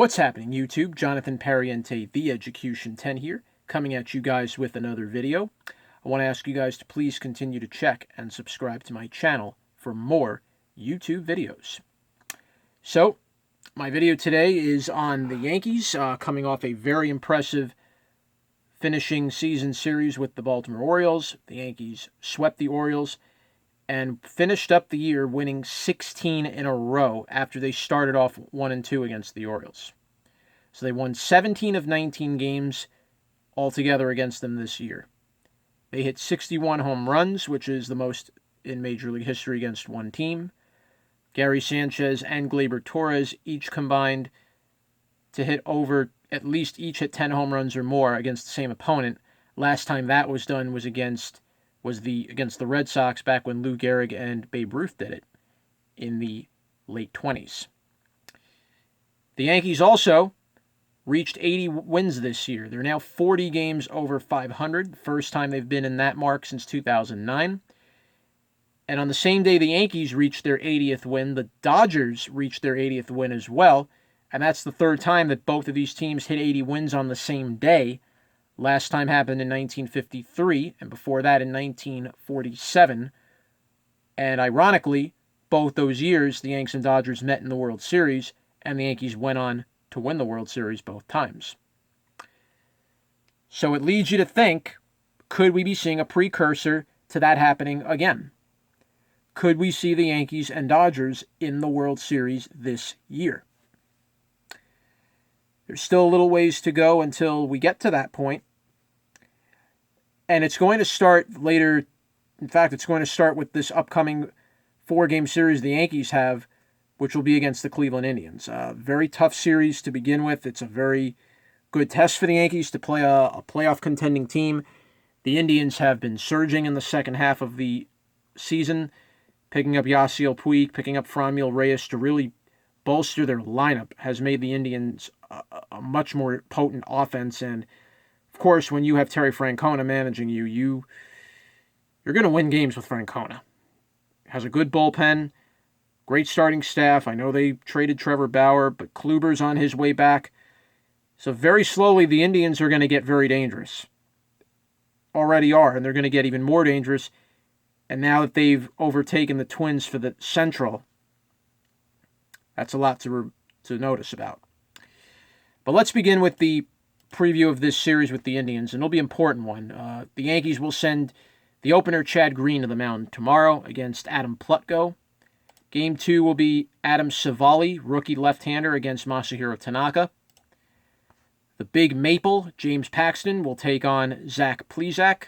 What's happening, YouTube? Jonathan Pariente, the Education 10 here, coming at you guys with another video. I want to ask you guys to please continue to check and subscribe to my channel for more YouTube videos. So, my video today is on the Yankees, coming off a very impressive finishing season series with the Baltimore Orioles. The Yankees swept the Orioles and finished up the year winning 16 in a row after they started off 1-2 against the Orioles. So they won 17 of 19 games altogether against them this year. They hit 61 home runs, which is the most in Major League history against one team. Gary Sanchez and Gleyber Torres each combined to hit over, at least each hit 10 home runs or more against the same opponent. Last time that was done was against the Red Sox back when Lou Gehrig and Babe Ruth did it in the late 20s. The Yankees also reached 80 wins this year. They're now 40 games over 500, the first time they've been in that mark since 2009. And on the same day the Yankees reached their 80th win, the Dodgers reached their 80th win as well, and that's the third time that both of these teams hit 80 wins on the same day. Last time happened in 1953, and before that in 1947. And ironically, both those years, the Yanks and Dodgers met in the World Series, and the Yankees went on to win the World Series both times. So it leads you to think, could we be seeing a precursor to that happening again? Could we see the Yankees and Dodgers in the World Series this year? There's still a little ways to go until we get to that point. And it's going to start later. In fact, it's going to start with this upcoming 4-game series the Yankees have, which will be against the Cleveland Indians. A very tough series to begin with. It's a very good test for the Yankees to play a playoff contending team. The Indians have been surging in the second half of the season, picking up Yasiel Puig, picking up Franmil Reyes to really bolster their lineup, has made the Indians a much more potent offense. And of course, when you have Terry Francona managing you, you're going to win games with Francona. Has a good bullpen, great starting staff. I know they traded Trevor Bauer, but Kluber's on his way back. So very slowly, the Indians are going to get very dangerous. Already are, and they're going to get even more dangerous. And now that they've overtaken the Twins for the Central, that's a lot to notice about. But let's begin with the preview of this series with the Indians, and it'll be an important one. The Yankees will send the opener Chad Green to the mound tomorrow against Adam Plutko. Game 2 will be Adam Savali, rookie left-hander, against Masahiro Tanaka. The Big Maple, James Paxton, will take on Zach Plesac.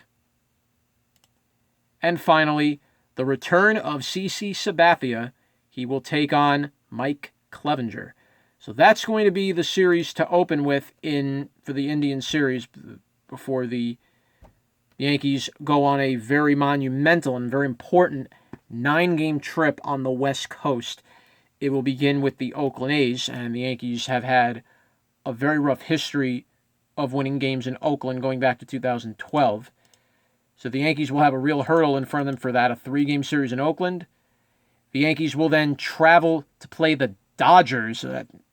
And finally, the return of CC Sabathia. He will take on Mike Clevenger. So that's going to be the series to open with for the Indian series before the Yankees go on a very monumental and very important 9-game trip on the West Coast. It will begin with the Oakland A's, and the Yankees have had a very rough history of winning games in Oakland going back to 2012. So the Yankees will have a real hurdle in front of them for that, a 3-game series in Oakland. The Yankees will then travel to play the Dodgers.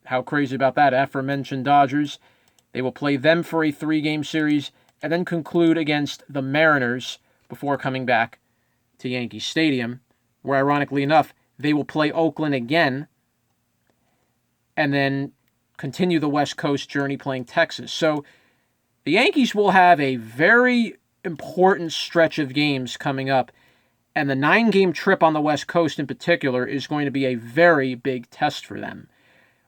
How crazy about that? Aforementioned Dodgers. They will play them for a 3-game series and then conclude against the Mariners before coming back to Yankee Stadium, where ironically enough, they will play Oakland again and then continue the West Coast journey playing Texas. So the Yankees will have a very important stretch of games coming up, and the 9-game trip on the West Coast in particular is going to be a very big test for them.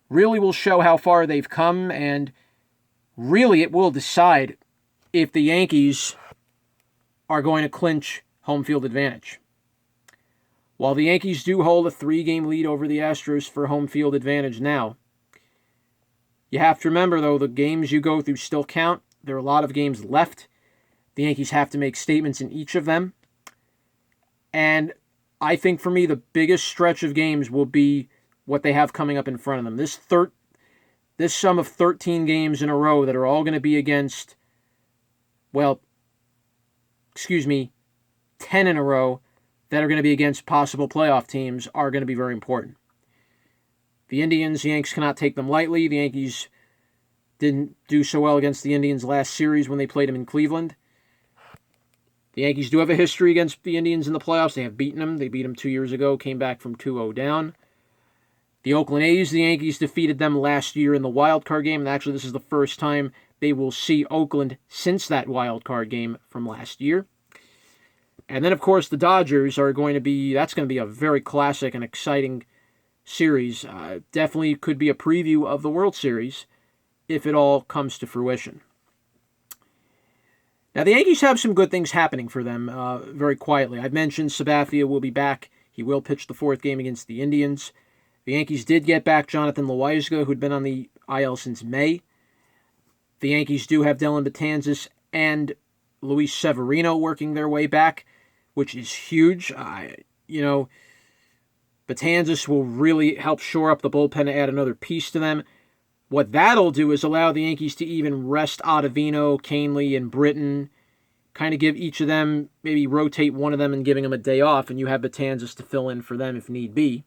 Really will show how far they've come, and really it will decide if the Yankees are going to clinch home field advantage. While the Yankees do hold a 3-game lead over the Astros for home field advantage now, you have to remember, though, the games you go through still count. There are a lot of games left. The Yankees have to make statements in each of them. And I think for me, the biggest stretch of games will be what they have coming up in front of them. This sum of 13 games in a row that are all going to be against, 10 in a row that are going to be against possible playoff teams are going to be very important. The Indians, the Yanks cannot take them lightly. The Yankees didn't do so well against the Indians last series when they played them in Cleveland. The Yankees do have a history against the Indians in the playoffs. They have beaten them. They beat them 2 years ago, came back from 2-0 down. The Oakland A's, the Yankees defeated them last year in the wild card game. And actually, this is the first time they will see Oakland since that wild card game from last year. And then, of course, the Dodgers are going to be, that's going to be a very classic and exciting series. Definitely could be a preview of the World Series if it all comes to fruition. Now, the Yankees have some good things happening for them very quietly. I've mentioned Sabathia will be back. He will pitch the fourth game against the Indians. The Yankees did get back Jonathan Loaisiga, who'd been on the IL since May. The Yankees do have Dellin Betances and Luis Severino working their way back, which is huge. Betances will really help shore up the bullpen to add another piece to them. What that'll do is allow the Yankees to even rest Ottavino, Canely, and Britton, kind of give each of them, maybe rotate one of them and giving them a day off, and you have Betances to fill in for them if need be.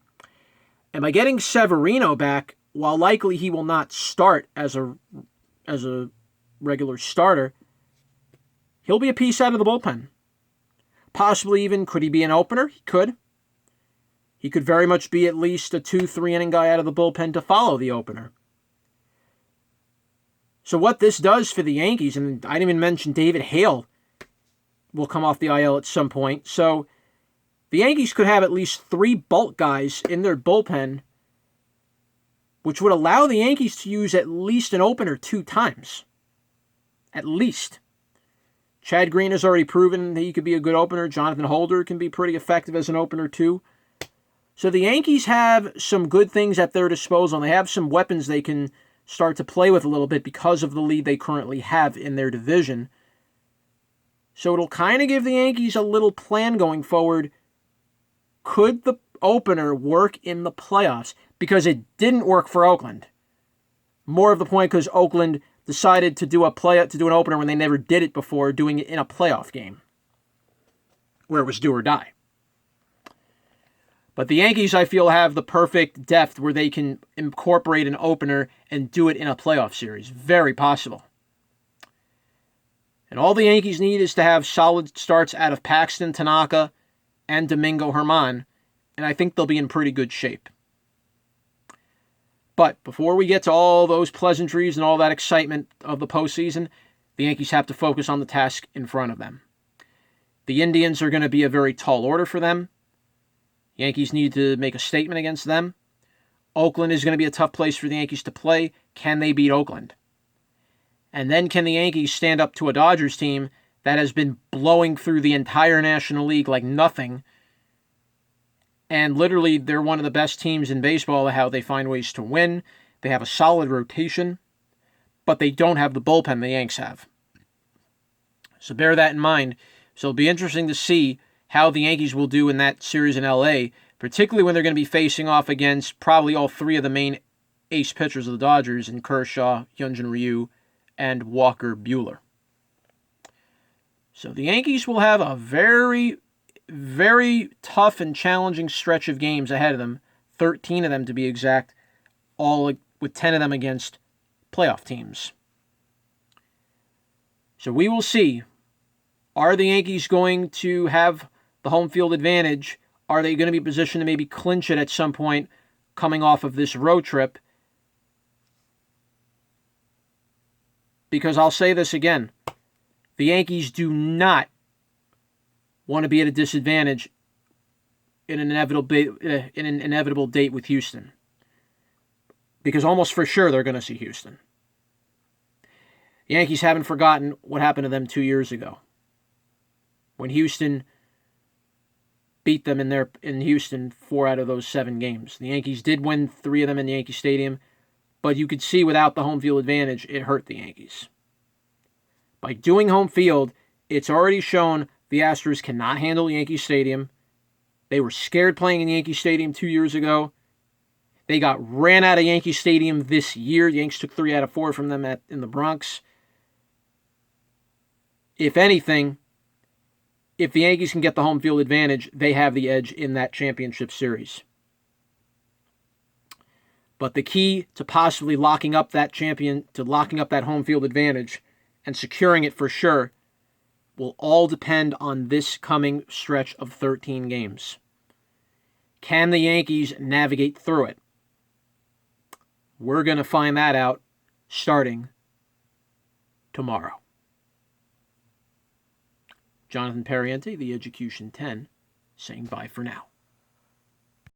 And by getting Severino back, while likely he will not start as a regular starter, he'll be a piece out of the bullpen. Possibly even, could he be an opener? He could. He could very much be at least a 2-3 inning guy out of the bullpen to follow the opener. So what this does for the Yankees, and I didn't even mention David Hale will come off the IL at some point. So the Yankees could have at least 3 bulk guys in their bullpen, which would allow the Yankees to use at least an opener 2 times. At least. Chad Green has already proven that he could be a good opener. Jonathan Holder can be pretty effective as an opener too. So the Yankees have some good things at their disposal, and they have some weapons they can start to play with a little bit because of the lead they currently have in their division. So it'll kind of give the Yankees a little plan going forward. Could the opener work in the playoffs? Because it didn't work for Oakland. More of the point because Oakland decided to do an opener when they never did it before, doing it in a playoff game where it was do or die. But the Yankees, I feel, have the perfect depth where they can incorporate an opener and do it in a playoff series. Very possible. And all the Yankees need is to have solid starts out of Paxton, Tanaka, and Domingo Germán, and I think they'll be in pretty good shape. But before we get to all those pleasantries and all that excitement of the postseason, the Yankees have to focus on the task in front of them. The Indians are going to be a very tall order for them. Yankees need to make a statement against them. Oakland is going to be a tough place for the Yankees to play. Can they beat Oakland? And then can the Yankees stand up to a Dodgers team that has been blowing through the entire National League like nothing? And literally, they're one of the best teams in baseball at how they find ways to win. They have a solid rotation, but they don't have the bullpen the Yanks have. So bear that in mind. So it'll be interesting to see how the Yankees will do in that series in LA, particularly when they're going to be facing off against probably all 3 of the main ace pitchers of the Dodgers in Kershaw, Hyunjin Ryu, and Walker Buehler. So the Yankees will have a very, very tough and challenging stretch of games ahead of them, 13 of them to be exact, all with 10 of them against playoff teams. So we will see. Are the Yankees going to have the home field advantage? Are they going to be positioned to maybe clinch it at some point coming off of this road trip? Because I'll say this again, the Yankees do not want to be at a disadvantage in an inevitable date with Houston. Because almost for sure they're going to see Houston. The Yankees haven't forgotten what happened to them 2 years ago, when Houston beat them in Houston 4 out of those 7 games. The Yankees did win 3 of them in Yankee Stadium, but you could see without the home field advantage, it hurt the Yankees. By doing home field, it's already shown the Astros cannot handle Yankee Stadium. They were scared playing in Yankee Stadium 2 years ago. They got ran out of Yankee Stadium this year. The Yankees took 3 out of 4 from them in the Bronx. If anything, if the Yankees can get the home field advantage, they have the edge in that championship series. But the key to possibly locking up that home field advantage and securing it for sure will all depend on this coming stretch of 13 games. Can the Yankees navigate through it? We're going to find that out starting tomorrow. Jonathan Pariente, The Education 10, saying bye for now.